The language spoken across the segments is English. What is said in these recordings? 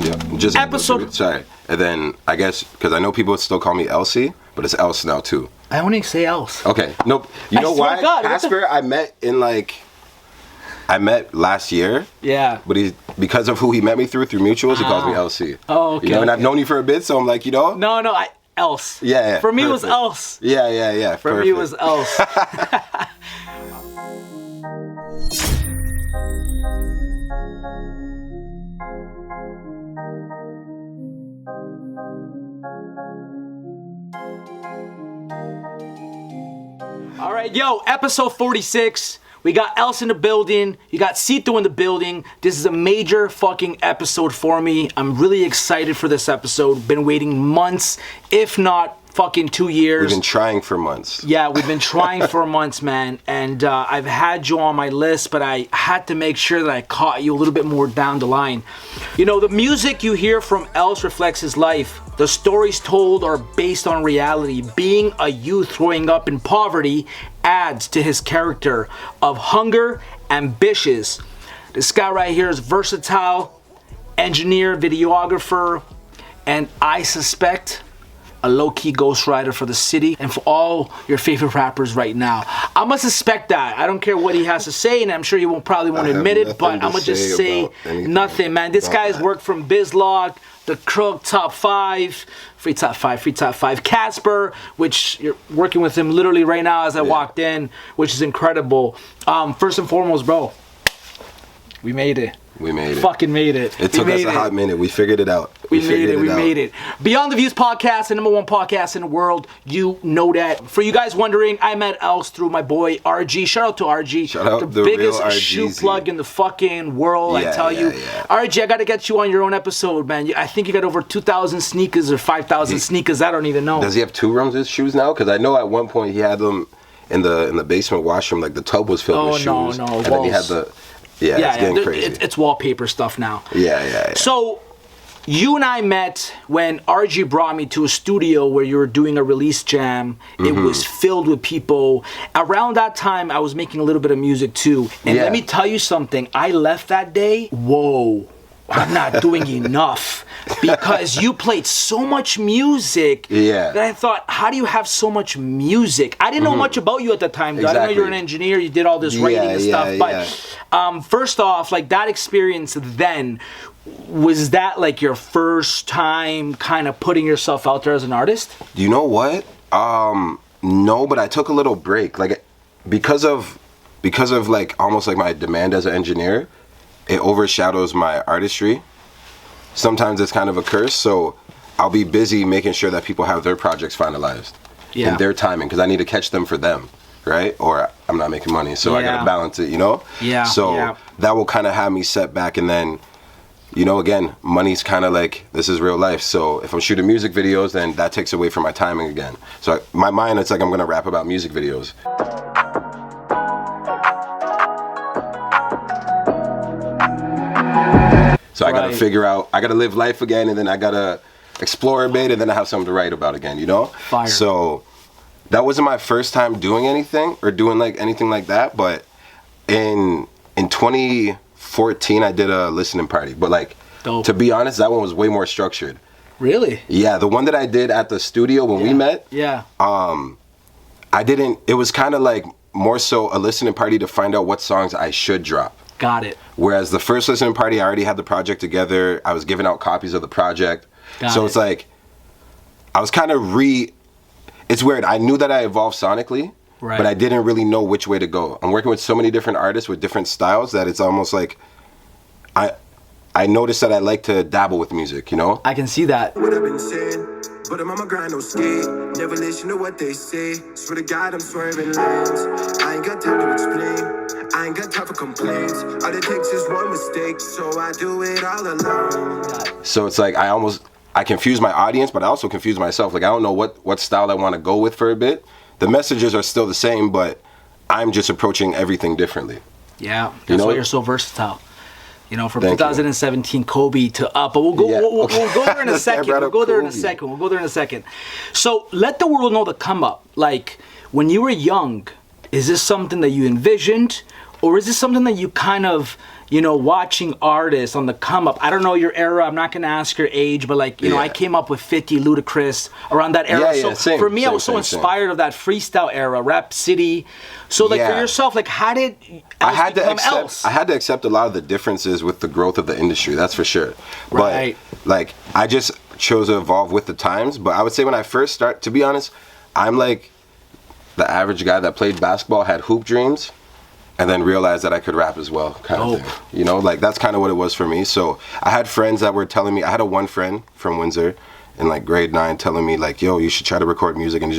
Yeah, just episode. Sorry, and then I guess because I know people still call me ELLSE, but it's ELLSE now too. I only say ELLSE. Okay, nope. You know why? Casper, I met last year. Yeah. But because of who he met me through mutuals, he calls me ELLSE. Oh, okay. You know, and I've known you for a bit, so I'm like, you know. No, ELLSE. Yeah. For me, it was ELLSE. Yeah. For me, it was ELLSE. All right, yo, episode 46. We got ELLSE in the building. You got Cito in the building. This is a major fucking episode for me. I'm really excited for this episode. Been waiting months, if not fucking 2 years. We've been trying for months. Yeah, we've been trying for months, man. And I've had you on my list, but I had to make sure that I caught you a little bit more down the line. You know, the music you hear from ELLSE reflects his life. The stories told are based on reality. Being a youth growing up in poverty adds to his character of hunger, ambitious. This guy right here is versatile, engineer, videographer, and I suspect a low-key ghostwriter for the city and for all your favorite rappers right now. I'm gonna suspect that. I don't care what he has to say, and I'm sure he probably won't admit it, but I'm gonna just say nothing, man. This guy's worked from Bizlog, The Crook, Top 5, Free Top 5, Casper, which you're working with him literally right now as I walked in, which is incredible. First and foremost, bro, we made it. We made it. Fucking made it. It took us a hot minute. We figured it out. We made it. Beyond the Views podcast, the #1 podcast in the world. You know that. For you guys wondering, I met ELLSE through my boy RG. Shout out to RG. Shout out the biggest shoe plug in the fucking world. I tell you. RG, I got to get you on your own episode, man. I think you got over 2,000 sneakers or 5,000 sneakers. I don't even know. Does he have 2 rooms of shoes now? Because I know at one point he had them in the basement washroom. Like the tub was filled with shoes. No. And then he had the... Yeah, it's getting crazy. It's wallpaper stuff now. Yeah. So, you and I met when RG brought me to a studio where you were doing a release jam. It was filled with people. Around that time, I was making a little bit of music too. And let me tell you something. I left that day. Whoa. I'm not doing enough. Because you played so much music that I thought, how do you have so much music? I didn't know much about you at the time. Exactly. I didn't know you were an engineer. You did all this writing and stuff. But first off, like that experience then, was that like your first time kind of putting yourself out there as an artist? You know what? No, but I took a little break. Like because of like almost like my demand as an engineer, it overshadows my artistry. Sometimes it's kind of a curse, so I'll be busy making sure that people have their projects finalized in their timing, because I need to catch them for them, right? Or I'm not making money, so I gotta balance it, you know? So that will kind of have me set back, and then, you know, again, money's kind of like, this is real life, so if I'm shooting music videos, then that takes away from my timing again. So my mind, it's like I'm gonna rap about music videos. So I gotta figure out, I gotta live life again, and then I gotta explore a bit, and then I have something to write about again, you know? Fire. So that wasn't my first time doing anything, or doing like anything like that, but in 2014, I did a listening party. But like, to be honest, that one was way more structured. Really? Yeah, the one that I did at the studio when we met, it was kind of like more so a listening party to find out what songs I should drop. Got it. Whereas the first listening party, I already had the project together. I was giving out copies of the project. It's like, I was kind of it's weird. I knew that I evolved sonically, but I didn't really know which way to go. I'm working with so many different artists with different styles that it's almost like, I noticed that I like to dabble with music, you know? I can see that. What I've been saying, but I'm on my grind, no skate. Never listen to what they say. Swear to God, I'm swerving lanes. I ain't got time to explain. I ain't got time for complaints. All it takes is one mistake, so I do it all alone. So it's like I confuse my audience, but I also confuse myself. Like I don't know what style I want to go with for a bit. The messages are still the same, but I'm just approaching everything differently. Yeah, that's why you're so versatile. You know, from 2017 Kobe to up, but we'll go there in a second. We'll go there in a second. So let the world know the come up. Like when you were young, is this something that you envisioned, or is this something that you kind of you know, watching artists on the come up. I don't know your era. I'm not gonna ask your age, but like, you know, I came up with 50, Ludacris around that era. Yeah, so same, for me, I was so same. inspired of that freestyle era, Rap City. So like for yourself, like how did ELLSE become ELLSE? I had to accept a lot of the differences with the growth of the industry. That's for sure. Right. But like, I just chose to evolve with the times. But I would say when I first start, to be honest, I'm like the average guy that played basketball, had hoop dreams, and then realized that I could rap as well, kind of thing. You know, like that's kind of what it was for me. So I had friends that were telling me, I had one friend from Windsor in like grade 9 telling me like, yo, you should try to record music, and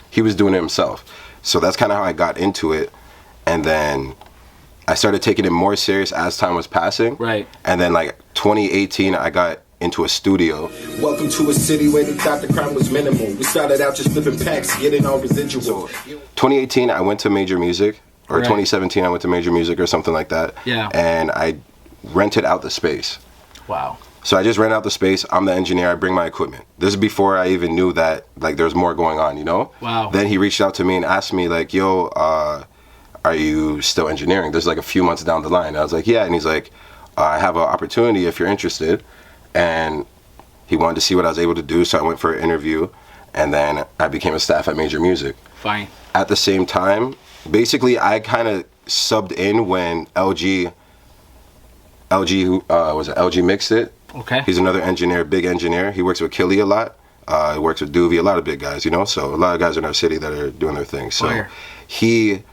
he was doing it himself. So that's kind of how I got into it. And then I started taking it more serious as time was passing. Right. And then like 2018, I got into a studio. Welcome to a city where they thought the crime was minimal. We started out just flipping packs, getting all residual. So 2018, I went to Major Music, or 2017, I went to Major Music or something like that. Yeah. And I rented out the space. Wow. So I just rent out the space. I'm the engineer. I bring my equipment. This is before I even knew that like there's more going on, you know? Wow. Then he reached out to me and asked me like, yo, are you still engineering? There's like a few months down the line. I was like, yeah. And he's like, I have an opportunity if you're interested. And he wanted to see what I was able to do. So I went for an interview, and then I became a staff at Major Music. Fine. At the same time, basically I kind of subbed in when LG mixed it. Okay. He's another engineer, big engineer. He works with Killy a lot. He works with Doovie, a lot of big guys, you know? So a lot of guys in our city that are doing their thing. So Fire. he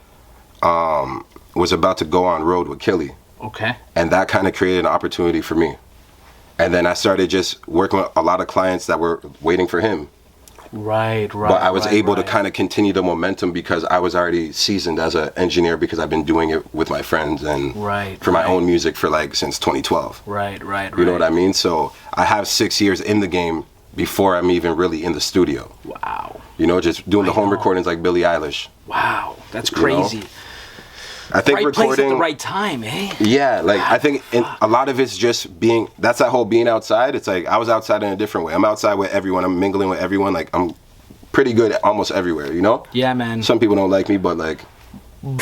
was about to go on road with Killy. Okay. And that kind of created an opportunity for me. And then I started just working with a lot of clients that were waiting for him. Right. But I was able to kind of continue the momentum because I was already seasoned as an engineer because I've been doing it with my friends and for my own music for like since 2012. Right. You know what I mean? So I have 6 years in the game before I'm even really in the studio. Wow. You know, just doing the home recordings like Billie Eilish. Wow. That's crazy. You know? I think right recording place at the right time, eh? Yeah, like I think a lot of it's just being. That's that whole being outside. It's like I was outside in a different way. I'm outside with everyone. I'm mingling with everyone. Like I'm pretty good almost everywhere. You know? Yeah, man. Some people don't like me, but like.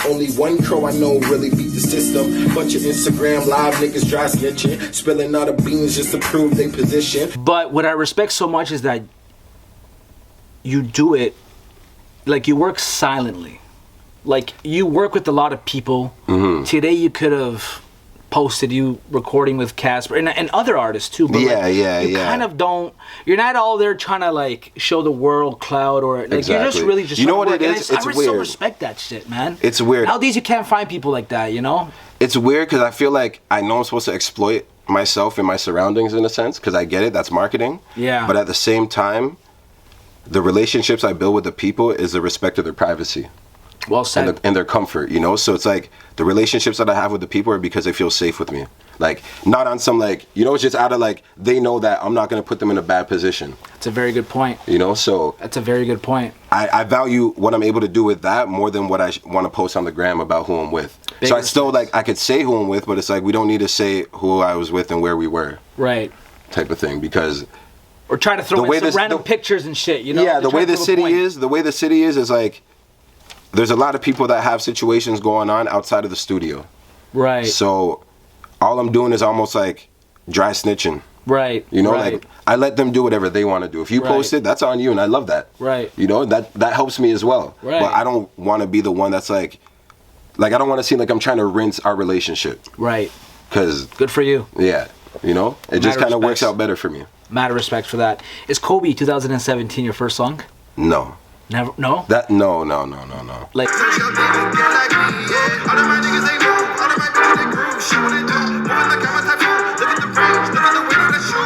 Only one crow I know really beat the system. Bunch of Instagram live niggas dry snitching, spilling all the beans just to prove they position. But what I respect so much is that you do it, like you work silently. Like you work with a lot of people. Mm-hmm. Today you could have posted you recording with Casper and other artists too. But you kind of don't. You're not all there trying to like show the world CLOUT or like exactly. you're just really just. You know what work. it is? I It's so weird. respect that shit, man. It's weird. Nowadays you can't find people like that. You know. It's weird because I feel like I know I'm supposed to exploit myself and my surroundings in a sense because I get it. That's marketing. Yeah. But at the same time, the relationships I build with the people is the respect of their privacy. Well said. And their comfort, you know? So it's like the relationships that I have with the people are because they feel safe with me. Like, not on some like, you know, it's just out of like, they know that I'm not going to put them in a bad position. That's a very good point. You know, so. That's a very good point. I value what I'm able to do with that more than what I want to post on the gram about who I'm with. Big so I respect. still like, I could say who I'm with, but it's like, we don't need to say who I was with and where we were. Right. Type of thing, because. Or try to throw in some random pictures and shit, you know? Yeah, the way the city is like, there's a lot of people that have situations going on outside of the studio. Right. So all I'm doing is almost like dry snitching. Right. You know, right. like I let them do whatever they want to do. If you post it, that's on you, and I love that. Right. You know, that helps me as well. Right. But I don't want to be the one that's like I don't want to seem like I'm trying to rinse our relationship. Right. Because. Good for you. Yeah. You know, it just kind of works out better for me. Mad respect for that. Is Kobe 2017 your first song? No. Never. No. No. Like.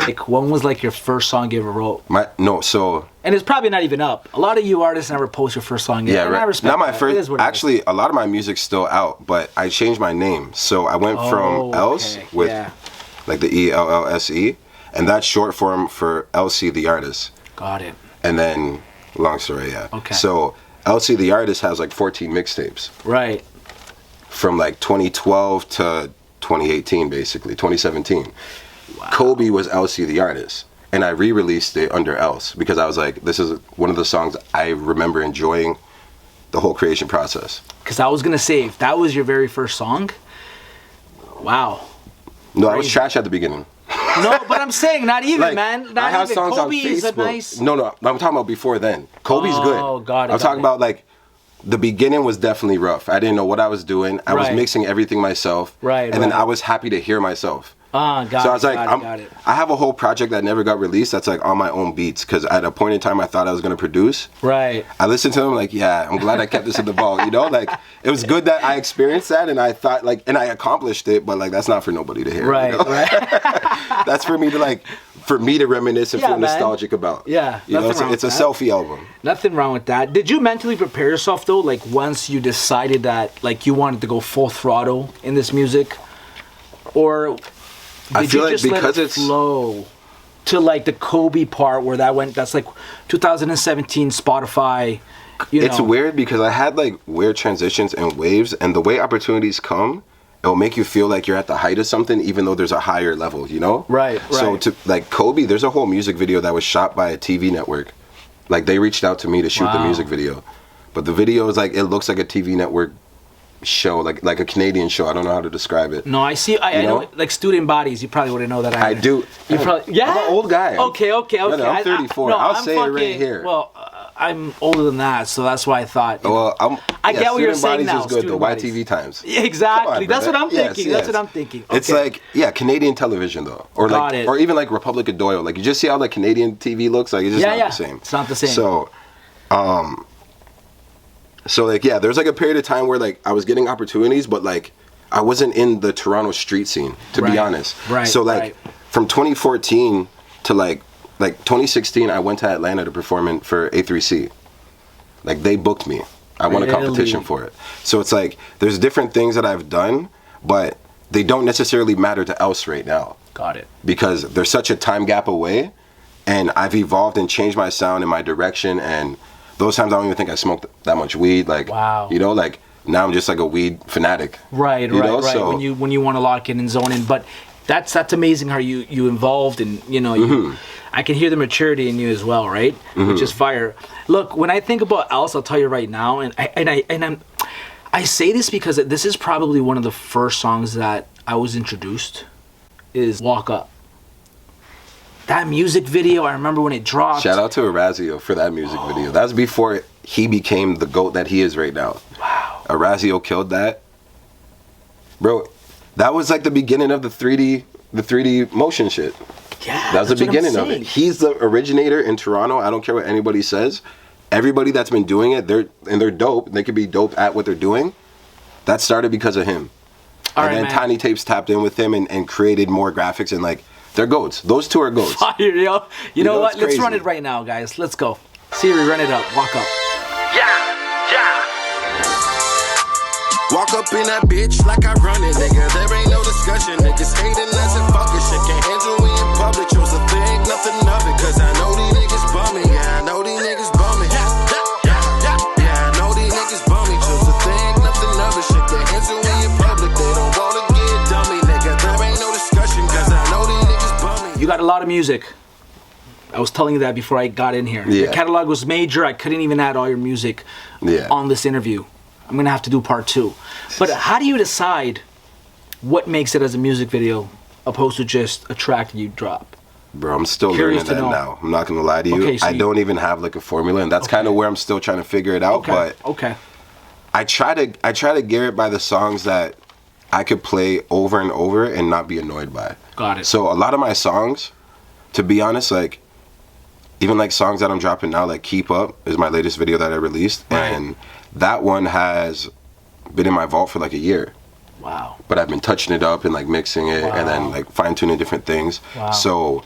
Like, when was like your first song you ever wrote? And it's probably not even up. A lot of you artists never post your first song yet. Yeah, and I right. respect Not my that. first. Actually, a lot of my music's still out, but I changed my name. So I went from ELLSE with like the ELLSE, and that's short form for ELLSE the artist. Got it. And then, long story, yeah. Okay. So ELLSE the artist has like 14 mixtapes. Right. From like 2012 to 2018, basically 2017. Wow. Kobe was ELLSE the artist, and I re-released it under ELLSE because I was like, this is one of the songs I remember enjoying the whole creation process. Because I was gonna say, if that was your very first song, Wow. No, I was trash at the beginning. No, but I'm saying not even, Like, man. Not I have even. songs Kobe on is a Facebook. nice. No, I'm talking about before then. Kobe's good. Oh, got it. I'm talking about like the beginning was definitely rough. I didn't know what I was doing. I was Right. mixing everything myself. Right, And then right. I was happy to hear myself. Got So I it. was like, Got it. I have a whole project that never got released that's like on my own beats because at a point in time I thought I was gonna produce. Right. I listened to them like, yeah, I'm glad I kept this in the vault. You know, like it was good that I experienced that and I thought like, and I accomplished it, but like that's not for nobody to hear. Right. You know? Right. That's for me to reminisce and Yeah, feel man. nostalgic about. Yeah, You know, nothing wrong it's a with that. selfie album. Nothing wrong with that. Did you mentally prepare yourself though? Like once you decided that like you wanted to go full throttle in this music, or did I feel you like just let because it it's flow to like the Kobe part where that went? That's like 2017 Spotify. It's weird because I had like weird transitions and waves, and the way opportunities come, it'll make you feel like you're at the height of something, even though there's a higher level. You know? Right. So right. to like Kobe, there's a whole music video that was shot by a TV network. Like they reached out to me to shoot the Wow. music video, but the video is like it looks like a TV network show, like a Canadian show. I don't know how to describe it. No, I see. I know, know? like student bodies. You probably wouldn't know that. I do. You probably, yeah. I'm an old guy. Okay. Brother, I'm 34. I'll say it right here. Well, I'm older than that, so that's why I thought. Well, I get what you're Student saying Bodies now, is good. The Student Bodies. YTV times. Yeah, exactly. Come on, That's what brother. I'm thinking. Yes, That's yes. what I'm thinking. It's Okay. like, yeah, Canadian television though, or Got like, it. or even like Republic of Doyle. Like you just see how like Canadian TV looks. Like it's just not the same. It's not the same. So like yeah, there's like a period of time where like I was getting opportunities, but like I wasn't in the Toronto street scene, to be Right. honest. Right, So like right. from 2014 to like 2016, I went to Atlanta to perform for A3C. Like they booked me. I won a competition Really? for it. So it's like there's different things that I've done, but they don't necessarily matter to ELLSE right now Got it. because there's such a time gap away, and I've evolved and changed my sound and my direction. And those times I don't even think I smoked that much weed. Like, Wow. you know, like now I'm just like a weed fanatic. Right. You Right. know? Right. So, When you want to lock in and zone in, but that's amazing how you involved and Mm-hmm. I can hear the maturity in you as well, right? Which is fire. Look, when I think about ELLSE, I'll tell you right now, I say this because this is probably one of the first songs that I was introduced is Walk Up. That music video, I remember when it dropped. shout out to Orazio for that music video. That was before he became the GOAT that he is right now. Wow. Orazio killed that. Bro, that was like the beginning of the 3D motion shit. Yeah. That was the that's what I'm beginning of it. saying. He's the originator in Toronto. I don't care what anybody says. Everybody that's been doing it, they're dope. They could be dope at what they're doing. That started because of him. All and right, then man. Tiny Tapes tapped in with him and created more graphics and like they're goats. Those two are goats. Fire, yo. You know know, what? it's Let's crazy. run it right now, guys. Let's go. Siri, run it up. Walk up. Walk up in that bitch like I run it, nigga. There ain't no discussion. Niggas hating as if fucking shit. Can't handle me in public. Chose to think nothing of it. Cause I know these niggas bummy. Yeah, I know these niggas bummy. Yeah, I know these niggas bummy. Chose to think nothing of it. Shit, can't handle me in public. They don't wanna get dummy, nigga. There ain't no discussion. Cause I know these niggas bummy. You got a lot of music. I was telling you that before I got in here. Your Yeah. catalog was major. I couldn't even add all your music Yeah. on this interview. I'm gonna have to do part 2. But how do you decide what makes it as a music video opposed to just a track that you drop? Bro, I'm still Curious learning to that know. now. I'm not gonna lie to you. Okay, so I don't even have like a formula, and that's kind of where I'm still trying to figure it out. But Okay. I try to gear it by the songs that I could play over and over and not be annoyed by. Got it. So a lot of my songs, to be honest, like even like songs that I'm dropping now, like Keep Up is my latest video that I released, Right. and that one has been in my vault for like a year. Wow. But I've been touching it up and like mixing it and then like fine tuning different things. Wow. So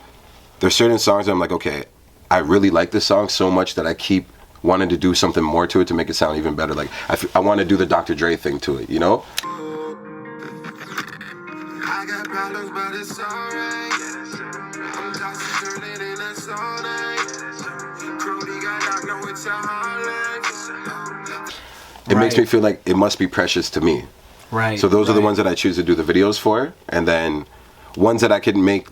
there's certain songs that I'm like, okay, I really like this song so much that I keep wanting to do something more to it to make it sound even better. Like I want to do the Dr. Dre thing to it, you know? I got problems, but it's alright. I'm tossing, turning, and that's all night. Crody got locked, know it's a hard life. It makes Right. me feel like it must be precious to me. Right. So those are the right. ones that I choose to do the videos for, and then ones that I could make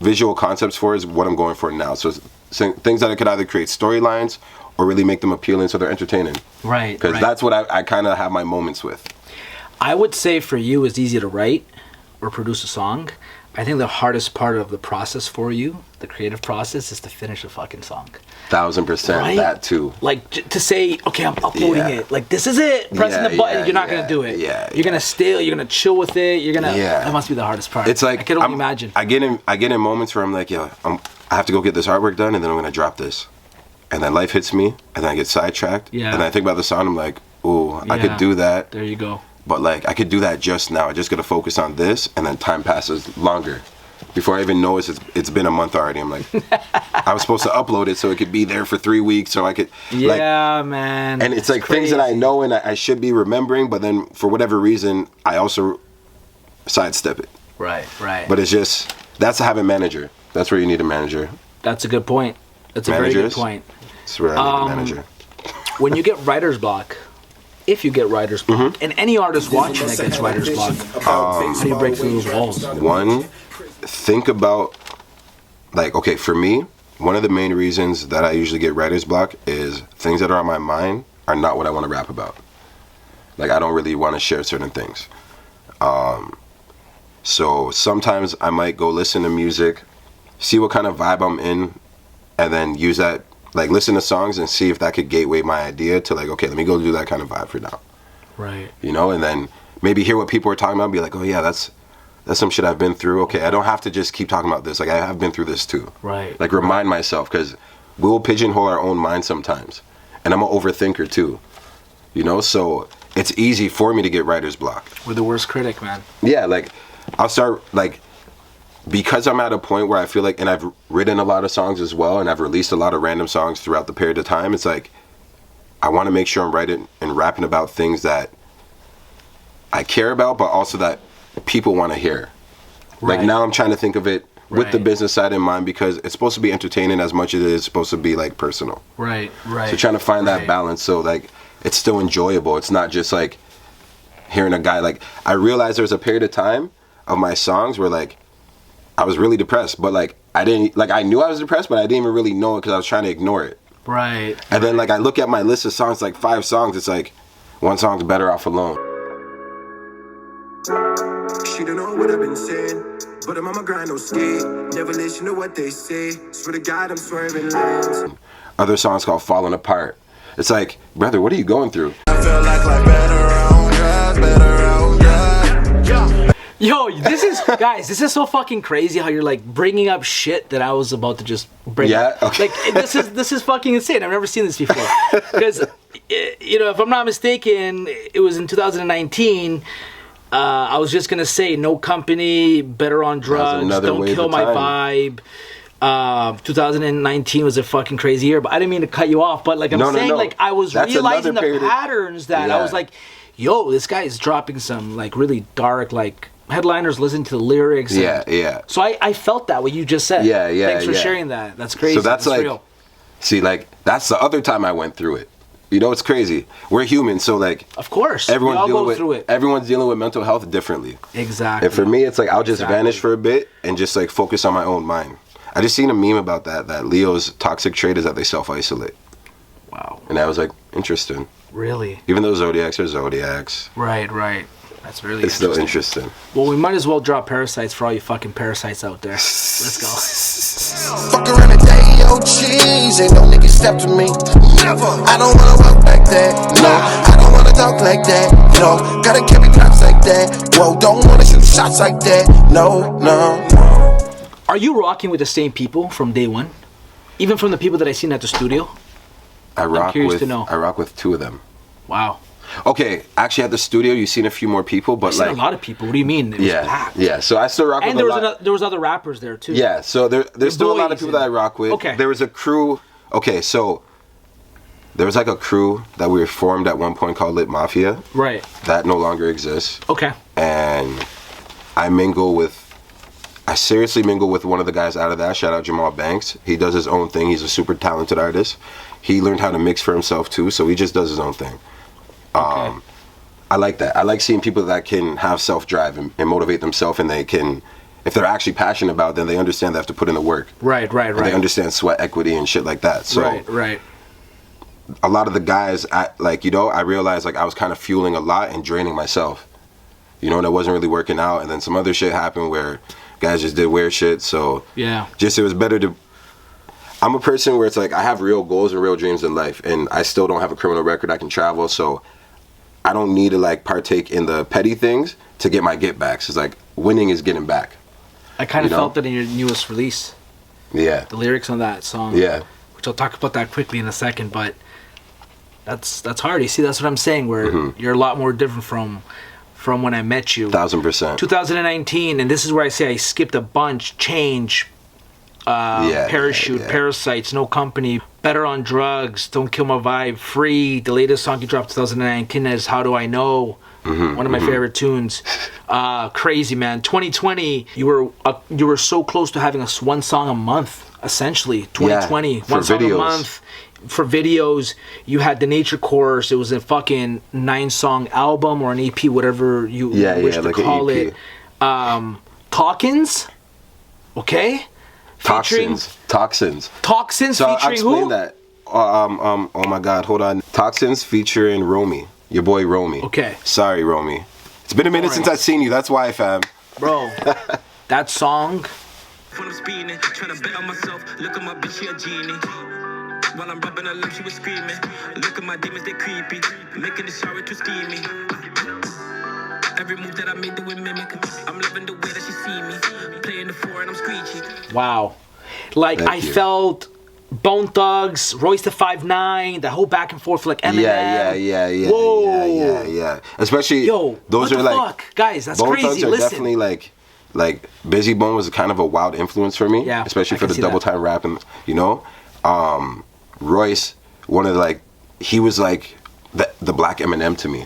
visual concepts for is what I'm going for now. So things that I could either create storylines or really make them appealing so they're entertaining. Right. Because right. that's what I kind of have my moments with. I would say for you, it's easy to write. or produce a song, I think the hardest part of the process for you, the creative process, is to finish a fucking song. 1000%, Right? that too. Like to say, okay, I'm uploading it. Like this is it. Pressing the button, you're not gonna do it. You're gonna stay. You're gonna chill with it. You're gonna. That must be the hardest part. It's like I can only imagine. I get in moments where I'm like, yo, I have to go get this artwork done, and then I'm gonna drop this, and then life hits me, and then I get sidetracked. Yeah. And then I think about the song. I'm like, ooh, I could do that. There you go. But like, I could do that just now. I just gotta focus on this, and then time passes longer. Before I even notice it's been a month already. I'm like, I was supposed to upload it so it could be there for 3 weeks, so I could. Yeah, man. And it's like crazy. Things that I know and I should be remembering, but then for whatever reason, I also sidestep it. Right. But it's just that's having a manager. That's where you need a manager. That's a good point. That's a very good point. That's where I need a manager. When you get writer's block, if you get writer's block, and any artist watching that gets writer's block, how do you break through those walls? One, think about, like, okay, for me, one of the main reasons that I usually get writer's block is things that are on my mind are not what I want to rap about. Like, I don't really want to share certain things. So sometimes I might go listen to music, see what kind of vibe I'm in, and then use that, like, listen to songs and see if that could gateway my idea to, like, okay, let me go do that kind of vibe for now. Right. You know, and then maybe hear what people are talking about and be like, oh yeah, that's some shit I've been through. Okay, I don't have to just keep talking about this. Like, I have been through this too. Right. Like, remind myself, because we'll pigeonhole our own mind sometimes. And I'm an overthinker too. You know, so it's easy for me to get writer's block. We're the worst critic, man. Yeah, like, I'll start, like, because I'm at a point where I feel like, and I've written a lot of songs as well, and I've released a lot of random songs throughout the period of time, it's like, I want to make sure I'm writing and rapping about things that I care about, but also that people want to hear. Right. Like, now I'm trying to think of it with the business side in mind, because it's supposed to be entertaining as much as it is supposed to be, like, personal. Right. So trying to find that balance so, like, it's still enjoyable. It's not just, like, hearing a guy, like, I realized there was a period of time of my songs where, like, I was really depressed, but, like, I didn't, like, I knew I was depressed, but I didn't even really know it because I was trying to ignore it. Right. And then, like, I look at my list of songs, like 5 songs, it's like, one song's Better Off Alone. She don't know what I've been saying, but I'm on my grind, no skate. Never listen to what they say. Swear to God, I'm swerving lanes. Other songs called Falling Apart. It's like, brother, what are you going through? I feel like better on drugs, better on drugs. Yeah. Yo, this is so fucking crazy how you're, like, bringing up shit that I was about to just bring up. Okay. Like, this is fucking insane. I've never seen this before. Because, you know, if I'm not mistaken, it was in 2019. I was just gonna say, No Company, Better on Drugs, Don't Kill My Vibe. 2019 was a fucking crazy year, but I didn't mean to cut you off. But, like, I'm saying, like, I was realizing the patterns that I was like, yo, this guy is dropping some, like, really dark, like, headliners, listen to the lyrics. Yeah. So I felt that, what you just said. Yeah. Thanks for sharing that. That's crazy. So that's like, real. See, like, that's the other time I went through it. You know, it's crazy. We're human, so, like, of course, everyone's dealing with mental health differently. Exactly. And for me, it's like, I'll just vanish for a bit and just, like, focus on my own mind. I just seen a meme about that Leo's toxic trait is that they self-isolate. Wow. And I was like, interesting. Really? Even though Zodiacs are Zodiacs. Right. That's really It's still interesting. Well, we might as well drop Parasites for all you fucking parasites out there. Let's go. Fuck around and day, yo, cheese. Ain't no nigga step to me. Never. I don't wanna walk like that. No. I don't wanna talk like that. No. Gotta carry drops like that. Whoa, don't wanna shoot shots like that. No. Are you rocking with the same people from day one? Even from the people that I seen at the studio? I'm curious to know. I rock with 2 of them. Wow. Okay, actually at the studio you've seen a few more people, but, like, a lot of people. What do you mean? It was packed. Yeah. So I still rock with a lot. And there was other rappers there too. Yeah, so there's still a lot of people that I rock with. Okay. There was a crew. Okay, so there was, like, a crew that we formed at one point called Lit Mafia. Right. That no longer exists. Okay. And I seriously mingle with one of the guys out of that. Shout out Jamal Banks. He does his own thing. He's a super talented artist. He learned how to mix for himself too, so he just does his own thing. Okay. I like that. I like seeing people that can have self-drive and motivate themselves, and they can, if they're actually passionate about it, then they understand they have to put in the work. Right. They understand sweat equity and shit like that. So right. A lot of the guys, I realized, like, I was kind of fueling a lot and draining myself. you know, and it wasn't really working out. And then some other shit happened where guys just did weird shit. So Yeah. just it was better to. I'm a person where it's like I have real goals and real dreams in life, and I still don't have a criminal record. I can travel, so I don't need to like partake in the petty things to get my get backs. It's like winning is getting back. I kind of You know? felt that in your newest release. Yeah. The lyrics on that song. Yeah. Which I'll talk about that quickly in a second, but that's hard. You see, that's what I'm saying, where you're a lot more different from when I met you. 1000%. 2019, and this is where I say I skipped a bunch. Change, Parachute, Parasites, No Company, Better on Drugs, Don't Kill My Vibe, Free. The latest song you dropped 2019 is How Do I Know? One of my favorite tunes. Crazy, man. 2020, you were so close to having one song a month, essentially. 2020, Yeah, one for song videos. a month. For videos, you had the Nature Course. It was a fucking 9-song album or an EP, whatever you wish to like call an it. Talkins, okay? Toxins. Toxins So I'll featuring explain who? that. Oh my God, hold on. Toxins featuring Romy, your boy Romy. Okay. Sorry, Romy. It's been a minute since I've seen you. That's why, fam. Bro, that song. When I'm speeding, trying to bet on myself. Look at my bitch, she a genie. While I'm rubbing her lips, she was screaming. Look at my demons, they creepy. Making the shower too steamy. Every move that I made, do it mimic. I'm loving the way that she see me. Playing the four and I'm screechy. Wow. Like, Thank I you. felt Bone Thugs, Royce the 5'9", the whole back and forth, like Eminem. Yeah. Whoa. Yeah. Especially, Yo, those what are the like, fuck? Guys, that's Bone crazy. Thugs are Listen. definitely like Busy Bone was kind of a wild influence for me. Yeah, especially I for can the see double that. time rap, and you know, Royce, one of he was like the black Eminem to me.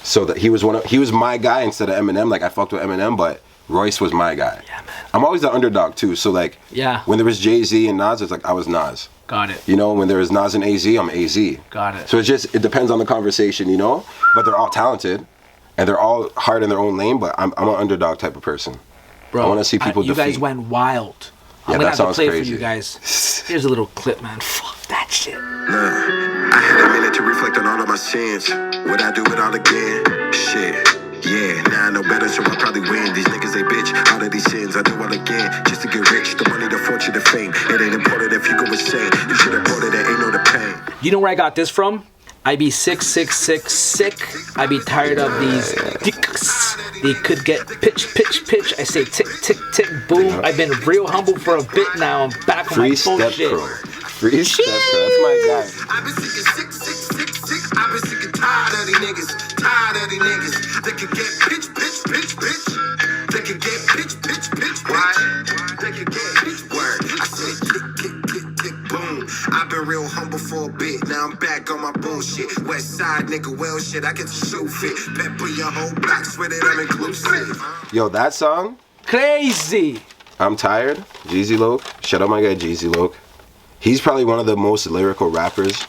So that he was my guy instead of Eminem. Like I fucked with Eminem, but Royce was my guy. Yeah, man. I'm always the underdog too. So like, Yeah. when there was Jay-Z and Nas, it's like I was Nas. Got it. You know, when there was Nas and AZ, I'm AZ. Got it. So it depends on the conversation, you know. But they're all talented, and they're all hard in their own lane. But I'm an underdog type of person. Bro, I want to see people you guys defeat. went wild. Yeah, I'm that gonna have to sounds play it crazy. for you guys. Here's a little clip, man. Fuck that shit. I had a minute to reflect on all of my sins. Would I do it all again? Shit. Yeah, now I know better, so I probably win. These niggas, they bitch. All of these sins, I do all again. Just to get rich, the money, the fortune, the fame. It ain't important if you go insane. You should have bought it, there ain't no the pain. You know where I got this from? I be sick. I be tired of these dicks. They could get pitch. I say tick, boom. I've been real humble for a bit now. I'm back on my Free Step bullshit. Pro. Free Step Pro. That's my guy. I've been sick. I've been sick and tired of these niggas. They can get pitch. They can get pitch. Why? They can get pitch. Word. I said kick, boom. I've been real humble for a bit. Now I'm back on my bullshit. West side nigga, well shit. I get the shoe fit. Pepper your whole block, sweat it, I'm inclusive. Yo, that song, Crazy. I'm Tired, Jeezy Loke. Shout out my guy Jeezy Loke. He's probably one of the most lyrical rappers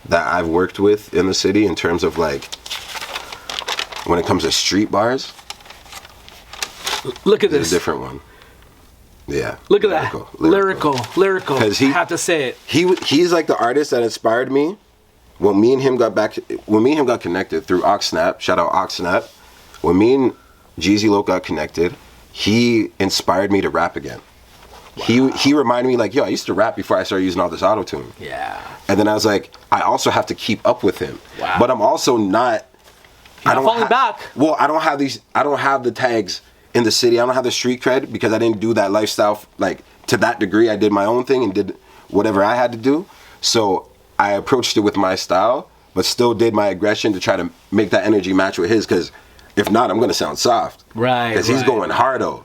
that I've worked with in the city in terms of like when it comes to street bars. Look at It's this. a different one. Yeah. Look at that. Lyrical. 'Cause I have to say it. He's like the artist that inspired me when me and him got connected through Oxnap. Shout out Oxnap. When me and Jeezy Loke got connected, he inspired me to rap again. Wow. He reminded me like, yo, I used to rap before I started using all this auto-tune. Yeah. And then I was like, I also have to keep up with him. Wow. But I'm also not. You're not falling back. Well, I don't have the tags in the city. I don't have the street cred because I didn't do that lifestyle like to that degree. I did my own thing and did whatever I had to do. So I approached it with my style, but still did my aggression to try to make that energy match with his. Because if not, I'm gonna sound soft. Right. Because he's going hardo.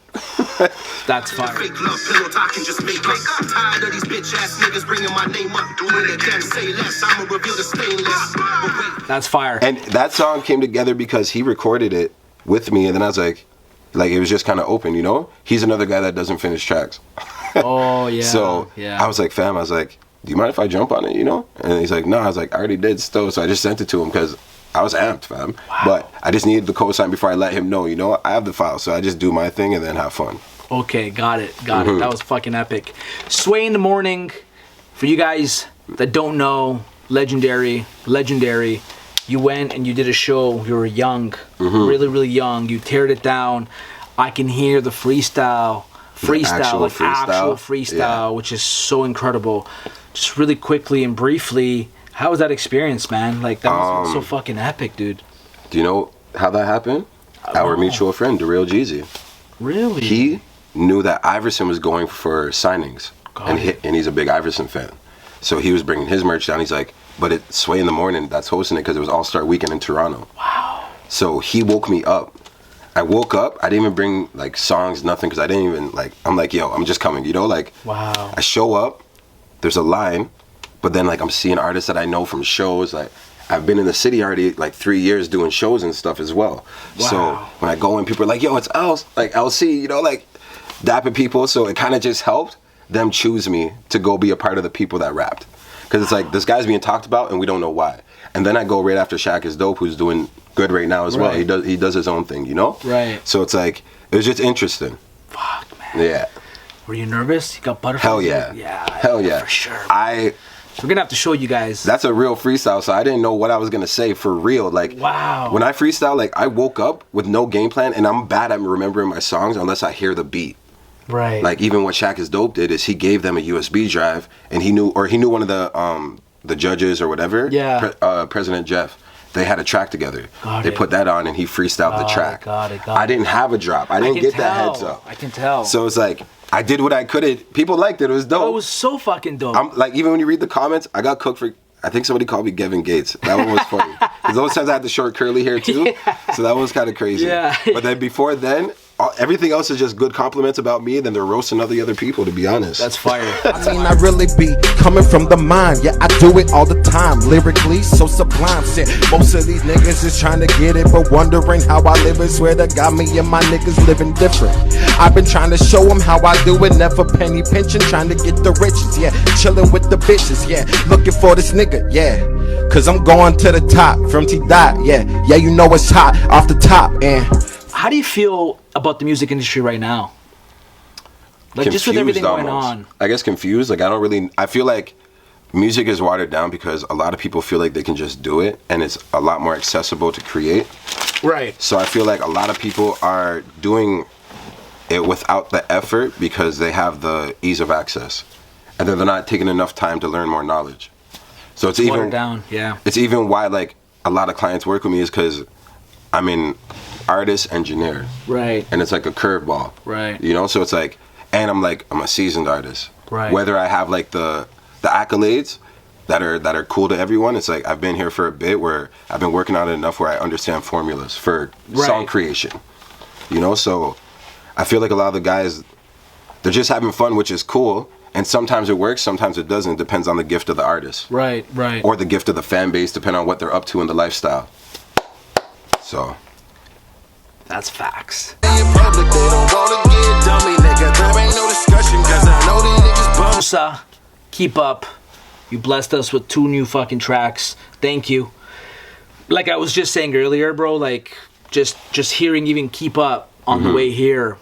That's fire. Fake love, pillow talking, just make up. I'm tired of these bitch ass niggas bringing my name up. Doing it again, say less. I'ma reveal the stainless. But wait. That's fire. And that song came together because he recorded it with me, and then I was like it was just kind of open, you know? He's another guy that doesn't finish tracks. Oh, yeah. So yeah. I was like, fam, do you mind if I jump on it, you know? And he's like, no. I was like, I already did still. So I just sent it to him because I was amped, fam. Wow. But I just needed the cosign before I let him know, you know? I have the file, so I just do my thing and then have fun. Okay, got it. That was fucking epic. Sway in the Morning, for you guys that don't know, legendary. you went and you did a show. You were young, really, really young. You teared it down. I can hear the freestyle, actual freestyle, which is so incredible. Just really quickly and briefly, how was that experience, man? Like, that was so fucking epic, dude. Do you know how that happened? Our mutual friend, the real Jeezy. Really? He knew that Iverson was going for signings, and he's a big Iverson fan. So he was bringing his merch down. He's like, but it's Sway in the Morning that's hosting it because it was All-Star Weekend in Toronto. Wow. So he woke me up. I woke up. I didn't even bring like songs, nothing, because I didn't even like. I'm like, yo, I'm just coming. You know, like. Wow. I show up. There's a line, but then like I'm seeing artists that I know from shows. Like I've been in the city already like 3 years doing shows and stuff as well. Wow. So when I go in, people are like, yo, it's ELLSE, like LC, you know, like dapping people. So it kind of just helped them choose me to go be a part of the people that rapped. Because it's like, this guy's being talked about and we don't know why. And then I go right after Shaq is Dope, who's doing good right now as well. He does his own thing, you know? Right. So it's like, it was just interesting. Fuck, man. Yeah. Were you nervous? You got butterflies? Hell yeah. Yeah. Hell yeah. For sure. We're gonna have to show you guys. That's a real freestyle, so I didn't know what I was gonna say for real. Like, wow. When I freestyle, like I woke up with no game plan, and I'm bad at remembering my songs unless I hear the beat. Right. Like even what Shaq is Dope did is he gave them a USB drive, and he knew one of the judges or whatever. Yeah. President Jeff. They had a track together. Got they it. put that on, and he freestyled the track. Got it. I didn't have a drop. I didn't get that heads up. I can tell. So it's like I did what I could. People liked it. It was dope. It was so fucking dope. I'm like, even when you read the comments, I got cooked for. I think somebody called me Gavin Gates. That one was funny. Because those times I had the short curly hair too. Yeah. So that was kind of crazy. Yeah. But then before then, everything else is just good compliments about me. And then they're roasting all the other people, to be honest. That's fire. I mean, I really be coming from the mind. Yeah, I do it all the time. Lyrically, so sublime. Shit, most of these niggas is trying to get it, but wondering how I live it. Swear to God, me and my niggas living different. I've been trying to show them how I do it. Never penny pinching, trying to get the riches. Yeah, chilling with the bitches. Yeah, looking for this nigga. Yeah, cause I'm going to the top from T-Dot. Yeah, you know it's hot off the top. And how do you feel about the music industry right now? Like, just with everything going on. I guess confused. Like, I feel like music is watered down because a lot of people feel like they can just do it and it's a lot more accessible to create. Right. So I feel like a lot of people are doing it without the effort because they have the ease of access. And then they're not taking enough time to learn more knowledge. So it's even watered down, yeah. It's even why like a lot of clients work with me is because I'm an artist engineer. Right. And it's like a curveball. Right. You know, so it's like, and I'm a seasoned artist. Right. Whether I have like the accolades that are cool to everyone, it's like I've been here for a bit where I've been working on it enough where I understand formulas for song creation. You know, so I feel like a lot of the guys, they're just having fun, which is cool. And sometimes it works, sometimes it doesn't. It depends on the gift of the artist. Right. Or the gift of the fan base, depending on what they're up to in the lifestyle. So. That's facts. Keep up. You blessed us with 2 new fucking tracks. Thank you. Like I was just saying earlier, bro, like just hearing even Keep Up on the way here,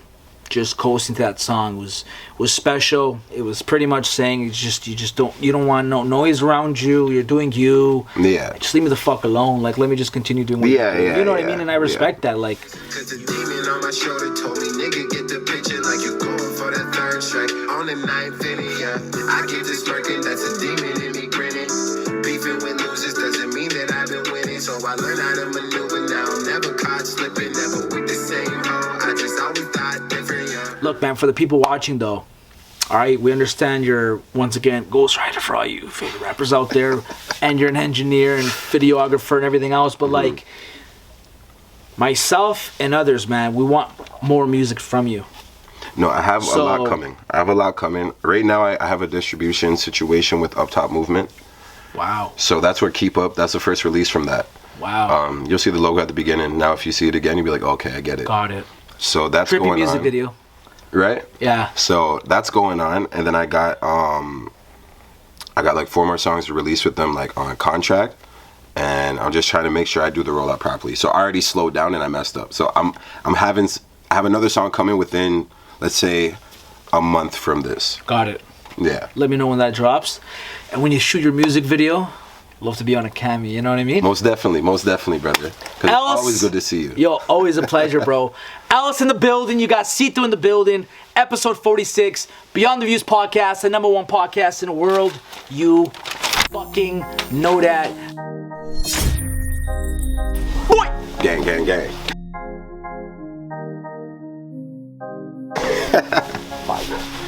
just coasting to that song was special. It was pretty much saying you don't want no noise around you. You're doing you. Yeah. Just leave me the fuck alone. Like let me just continue doing what you know what I mean? And I respect that. Like cause the demon on my shoulder told me, nigga, get the picture like you going for that third strike. On the ninth inning, yeah. I keep this working, that's a demon in me grinning. Beefing with losers doesn't mean that I've been winning. So I learned how to maneuver now. I'm never caught slipping, never with the same hoe. I just always thought different, yeah. Look, man, for the people watching though, all right, we understand you're once again ghostwriter for all you favorite rappers out there, and you're an engineer and videographer and everything else. But like myself and others, man, we want more music from you. No, I have a lot coming. Right now, I have a distribution situation with Up Top Movement. Wow. So that's where Keep Up. That's the first release from that. Wow. You'll see the logo at the beginning. Now, if you see it again, you'll be like, okay, I get it. Got it. So that's Trippy going music on. video. Right? Yeah. So that's going on, and then I got like 4 more songs to release with them, like on contract, and I'm just trying to make sure I do the rollout properly. So I already slowed down and I messed up. So I have another song coming within, let's say, a month from this. Got it. Yeah. Let me know when that drops, and when you shoot your music video, Love to be on a cameo, you know what I mean? Most definitely, brother. 'Cause it's ELLSE, always good to see you. Yo, always a pleasure, bro. ELLSE in the building. You got Cito in the building. Episode 46, Beyond the Views podcast, the #1 podcast in the world. You fucking know that. Boy! Gang, gang, gang. Fire.